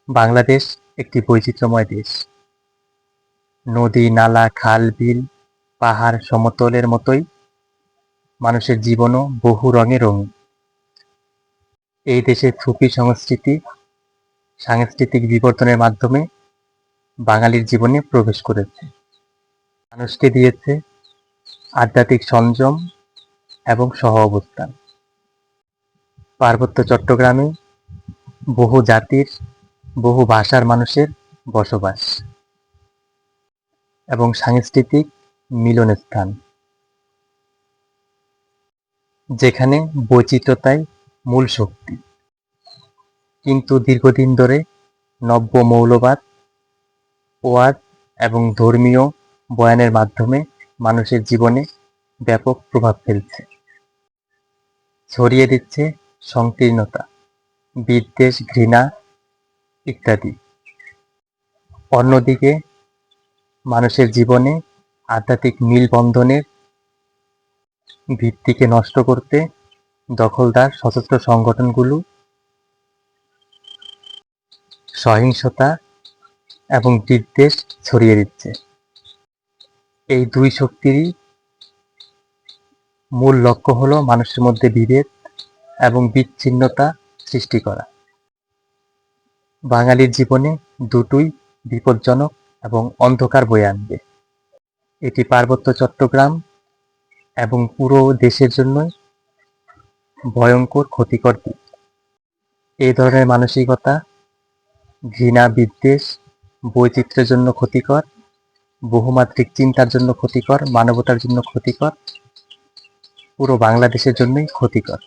বাংলাদেশ একটি বৈচিত্র্যময় দেশ। নদী, নালা, খাল, বিল, পাহাড়, সমতলের মতোই মানুষের জীবনও বহু রঙে রঙিন। এই দেশের সুফি সংস্কৃতি সাংস্কৃতিক বিবর্তনের মাধ্যমে বাঙালির জীবনে প্রবেশ করেছে, মানুষকে দিয়েছে আধ্যাত্মিক সংযম এবং সহ-অবস্থান। পার্বত্য চট্টগ্রামে বহু জাতির, বহু ভাষার মানুষের বসবাস এবং সাংস্কৃতিক মিলনস্থান, যেখানে বৈচিত্র্যতাই মূল শক্তি। কিন্তু দীর্ঘদিন ধরে নব্য মৌলবাদ, ওয়াজ এবং ধর্মীয় বয়ানের মাধ্যমে মানুষের জীবনে ব্যাপক প্রভাব ফেলছে, ছড়িয়ে দিচ্ছে সংকীর্ণতা, বিদ্বেষ, ঘৃণা ইত্যাদি। অন্যদিকে মানুষের জীবনে আধ্যাত্মিক মেলবন্ধনের ভিত্তিকে নষ্ট করতে দখলদার সশস্ত্র সংগঠনগুলো সহিংসতা এবং বিদ্বেষ ছড়িয়ে দিচ্ছে। এই দুই শক্তিরই মূল লক্ষ্য হলো মানুষের মধ্যে বিভেদ এবং বিচ্ছিন্নতা সৃষ্টি করা। বাঙালির জীবনে দুটোই বিপজ্জনক এবং অন্ধকার বয়ে আনবে। এটি পার্বত্য চট্টগ্রাম এবং পুরো দেশের জন্যই ভয়ঙ্কর ক্ষতিকর দিক। এই ধরনের মানসিকতা ঘৃণা, বিদ্বেষ, বৈচিত্র্যের জন্য ক্ষতিকর, বহুমাত্রিক চিন্তার জন্য ক্ষতিকর, মানবতার জন্য ক্ষতিকর, পুরো বাংলাদেশের জন্যই ক্ষতিকর।